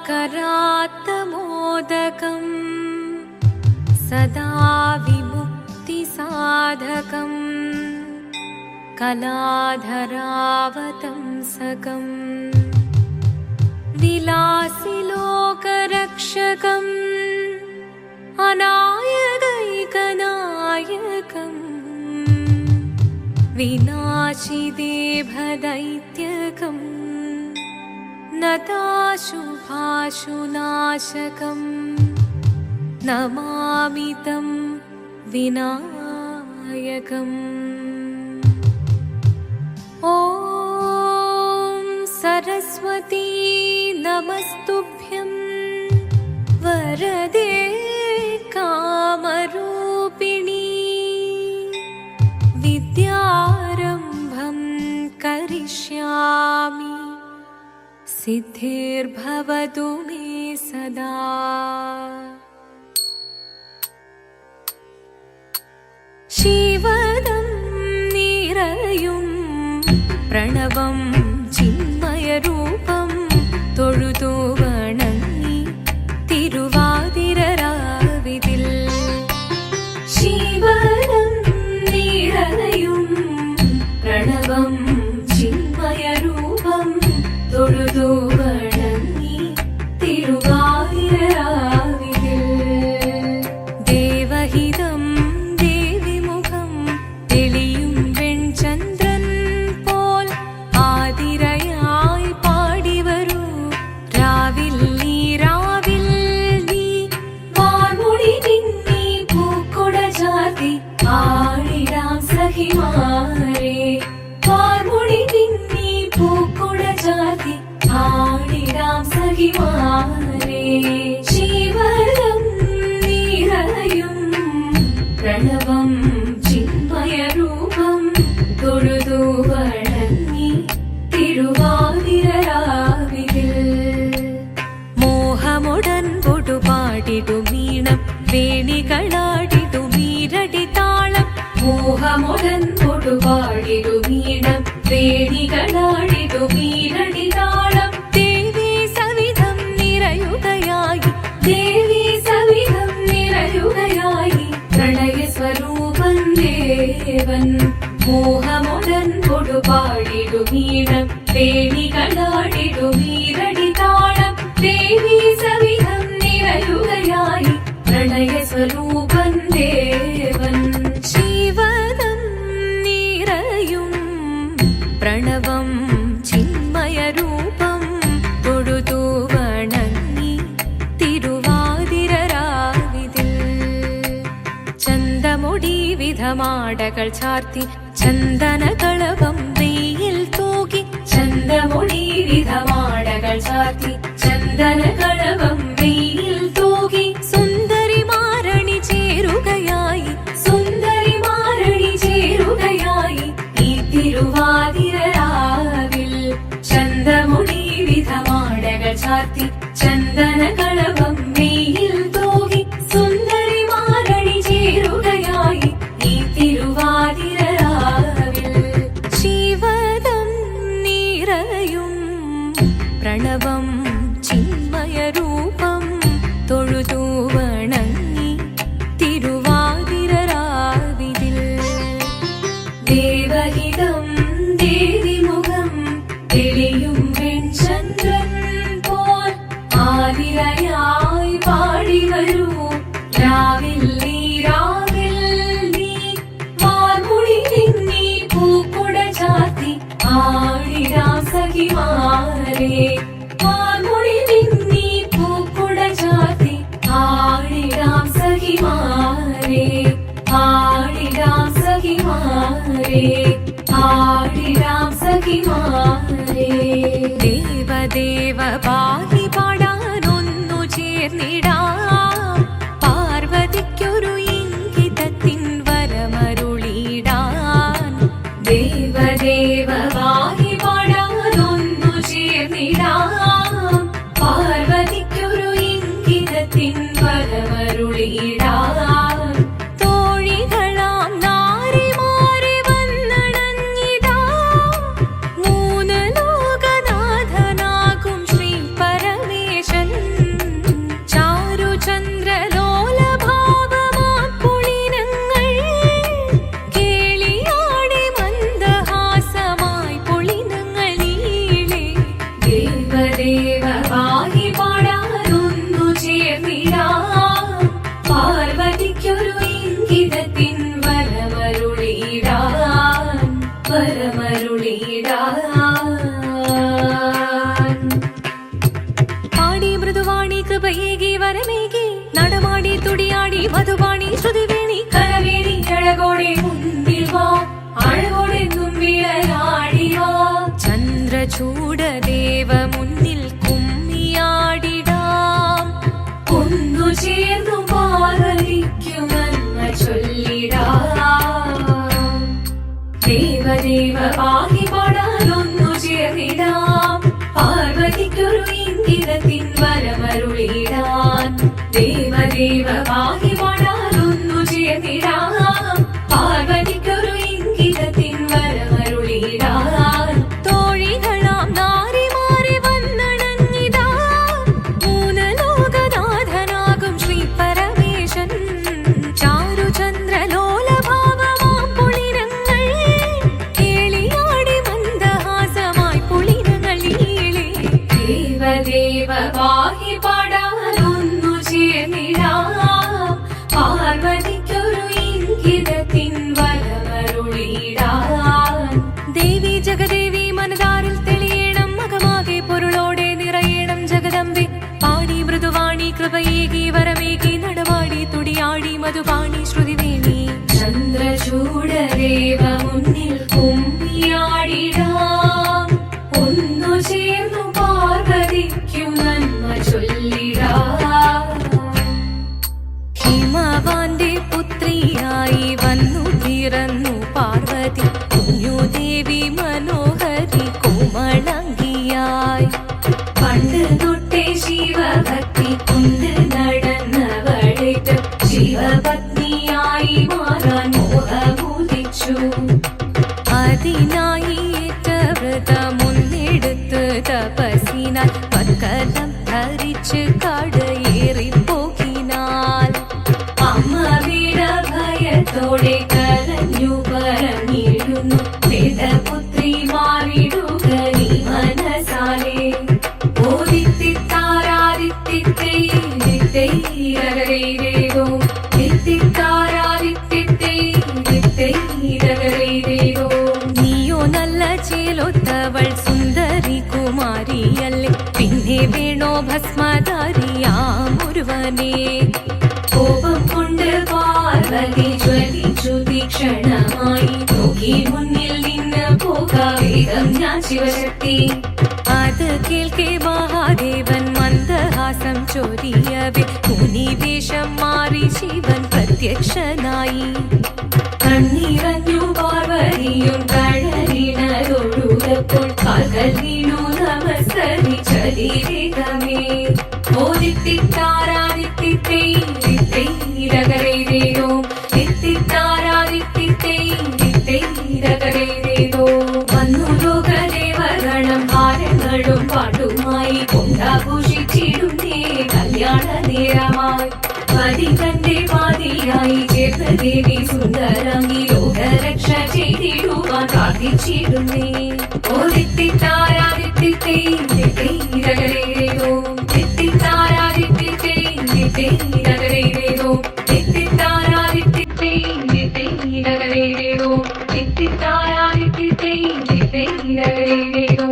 करात्तमोदकम् सदा विमुक्तिसाधकम् कलाधरावतंसकम् विलासिलोकरक्षकम् अनायकैकनायकम् विनाशिदेभदैत्यकम् नताशुभाशुनाशकम् नमामि तं विनायकम्। ॐ सरस्वती नमस्तुभ्यं वरदे कामरूपिणी विद्यारम्भं करिष्यामि सिद्धिर्भवतु मे सदा। शिवदं निरयुं प्रणवं चिन्मयरूपं തൊഴുതു വണങ്ങി തിരുവാതിരരാവിതിൽ ശിവനം നിറയും പ്രണവം ചിന്മയരൂപം തൊഴുതു വണങ്ങി തിരുവാതിരരാവിതിൽ ദേവഹിതം ദേവിമുഖം തെളിയും വെൺചന്ദ്രൻ പോൽ ആതിരയായി പാടിവരൂ രാവിൽ നീ വാർമുടി നിന്നി പൂക്കൊട ചാർത്തി ആടിടാം സഖിമാരെ വാർമുടി നിന്നി പൂക്കൊട ചാർത്തി ആടിടാം സഖിമാരെ ശിവനം നിറയും പ്രണവം ചിന്മയരൂപം തൊഴുതു വണങ്ങി തിരുവാതിരരാവിതിൽ മോഹമുടൻ പൊടുപാടിടുമീണം വേണികളാടിടുമീരടി താളം മോഹമുടൻ പൊടുപാടിടുമീണം വേണികളാടിടുമീരടി താളം ദേവി സവിധം നിറയുകയായി ദേവി സവിധം നിറയുകയായി പ്രണയ സ്വരൂപൻ ദേവൻ മോഹമുടൻ കൊടുപാടിടുമീണം വേണികളാടിടുമീരടി താളം ദേവി സവിധം നിറയുകയായി പ്രണയ സ്വരൂപൻ ദേവൻ ശിവനം നിറയും പ്രണവം ചിന്മയരൂപം തൊഴുതു വണങ്ങി തിരുവാതിരരാവിതിൽ ചന്തമുടി വിധമാടകൾ ചാർത്തി ചന്ദനകളവം വെയിൽ തൂകി ചന്തമുടി വിധമാടകൾ ചാർത്തി ചന്ദനകളവം വെയിൽ തൂകി സുന്ദരിമാരണി ചേരുകയായി സുന്ദരിമാരണി ചേരുകയായി ഈ തിരുവാതിരരാവിൽ ചന്തമുടി വിധമാടകൾ ചാർത്തി ചന്ദനകളവം വെയിൽ തൂകി സുന്ദരിമാരണി ചേരുകയായി ഈ തിരുവാതിരരാവിൽ ശിവദം നിറയും പ്രണവം ചിന്മയരൂപം തൊഴുതു വണങ്ങി തിരുവാതിരരാവിതിൽ ദേവഹിതം ദേവിമുഖം തെളിയും വെൺചന്ദ്രൻ പോൽ ആതിരയായി പാടിവരൂ രാവിൽ നീ വാർമുടി നിന്നി പൂക്കൊട ചാർത്തി ആടിടാം സഖിമാരെ വാർമുടി നിന്നി പൂക്കൊട ചാർത്തി ആടിടാം സഖിമാരെ ആടിടാം സഖിമാരെ ആടിടാം സഖിമാരെ ദേവദേവ പാടി പാടാനൊന്നു ചേർന്നിടാം പാർവതിക്കൊരു ഇംഗിതത്തിൻ വരമരുളിടാൻ ദേവദേവ പാടി പാടാനൊന്നു ചേർന്നിടാം പാർവതിക്കൊരു ഇംഗിതത്തിൻ വരമരുളിടാൻ തോഴികളാം നാരിമാരെ വന്നണഞ്ഞിടാം മൂന്ന് ലോകനാഥനാകും ശ്രീ പര പാഹി പാടാനൊന്നു ചേർന്നിടാം പാർവതിക്കൊരു ഇംഗിതത്തിൻ വരമരുളിടാൻ ദേവദേവ പാഹി പാടാനൊന്നു ചേർന്നിടാം പാർവതിക്കൊരു ഇംഗിതത്തിൻ വരമരുളിടാൻ തോഴികളാം നാരിമാരെ വന്നണഞ്ഞിതാ മൂന്ന് ലോകനാഥനാകും ശ്രീ പരമേശൻ ചാരുചന്ദ്രലോലഭാവമാം പുളിരങ്ങൾ കേളിയാടി മന്ദഹാസമായി പുളിരങ്ങൾ ഈളെ ദേവദേവ പാഹി പാടാനൊന്നു ചേർന്നിടാം പാർവതിക്കൊരു ഇംഗിതത്തിൻ വരമരുളിടാൻ ദേവി ജഗദേവി മനതാരിൽ തെളിയണം മകമാകെ പൊരുളോടെ നിറയണം ജഗദമ്പെ പാടി മൃദുവാണി കൃപയേകി വരമേകി നടവാടി തുടിയാടി മധുപാണി ശ്രുതിവേണി ചന്ദ്രചൂഡദേവ മുന്നിൽ കുമ്മിയാടിടാം ഒന്നു ചേർന്നു പാർവതിക്കു നന്മ ചൊല്ലിടാം ഹിമവാന്റെ പുത്രിയായി വന്നു പിറന്നു പാർവതി കുഞ്ഞുദേവി മനോഹരി കോമളങ്കിയായി പണ്ട് തൊട്ടേ ശിവഭക്തി കൊണ്ട് നടന്നവളേറ്റ് ശിവപത്നിയായി മാറാൻ മോഹമുദിച്ചു അതിനായി ഏറ്റ വ്രതമൊന്നെടുത്ത് തപസ്സിനാൽ പക്കലം ധരിച്ച് കടയേറിപ്പോകിനാൽ അമ്മ വീട ഭയത്തോടെ കരഞ്ഞു പറഞ്ഞിരുന്നു വേദപുത്രി മാറിടുക നീ മനസാലെ നീയോ നല്ല ചേലൊത്തവൾ സുന്ദരി കുമാരിയല്ലേ പിന്നെ വേണോ ഭസ്മധാരിയാമൊരുവനെ കോപം കൊണ്ട് പാർവതി ജ്വലിച്ചു തീക്ഷണമായി നോക്കി മുന്നിൽ നിന്ന് പോകാവേഗം ഞാൻ ശിവശക്തി അത് കേൾക്കെ മഹാദേവൻ മന്ദഹാസം ചൊരിയവേ മുനിവേഷം മാറി ശിവൻ പ്രത്യക്ഷനായി കണ്ണീറഞ്ഞു പാർവതിയും കഴലിനതൊഴുകപ്പോൾ കാൽകൾ വീണു നമസ്കരിച്ചതിരേകമേ ഓദിത്തിത്താരാദിത്തിത്തൈരകരേരോ തിത്തിത്താരാദിത്തിത്തൈരകരേരോ വന്നു ലോകദേവഗണം ഭാരങ്ങളും പാട്ടുമായി കൊണ്ടാഘോഷിച്ചിടുന്നേ കല്യാണ നേരമായി പതി തന്റെ പാതിയായി ചേർന്ന ദേവി സുന്ദരാംഗി ലോകരക്ഷ ചെയ്തിടുവാൻ പ്രാർത്ഥിച്ചിടുന്നേ ഓദിത്തിത്താരാദിത്തിത്തൈരകരേരോ തിത്തിത്താരാദിത്തിത്തൈരകരേരോ തിത്തിത്താരാദിത്തിത്തൈരകരേരോ തിത്തിത്താരാദിത്തിത്തൈരകരേരോ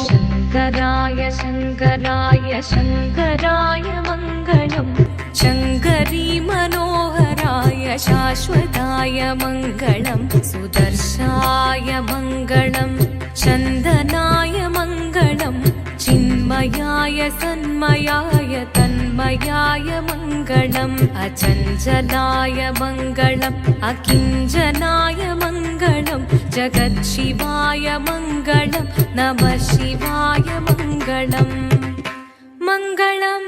शङ्कराय शङ्कराय शङ्कराय मङ्गलम् शङ्करी मनोहराय शाश्वताय मङ्गलम् सुदर्शाय मङ्गलम् चन्दनाय मङ्गलम् चिन्मयाय सन्मयाय तन्मयाय मङ्गलम् अचञ्चलाय मङ्गलम् अकिञ्चनाय मङ्गलम् जगत्शिवाय मङ्गलम् नमः शिवाय मङ्गलम् मङ्गलम्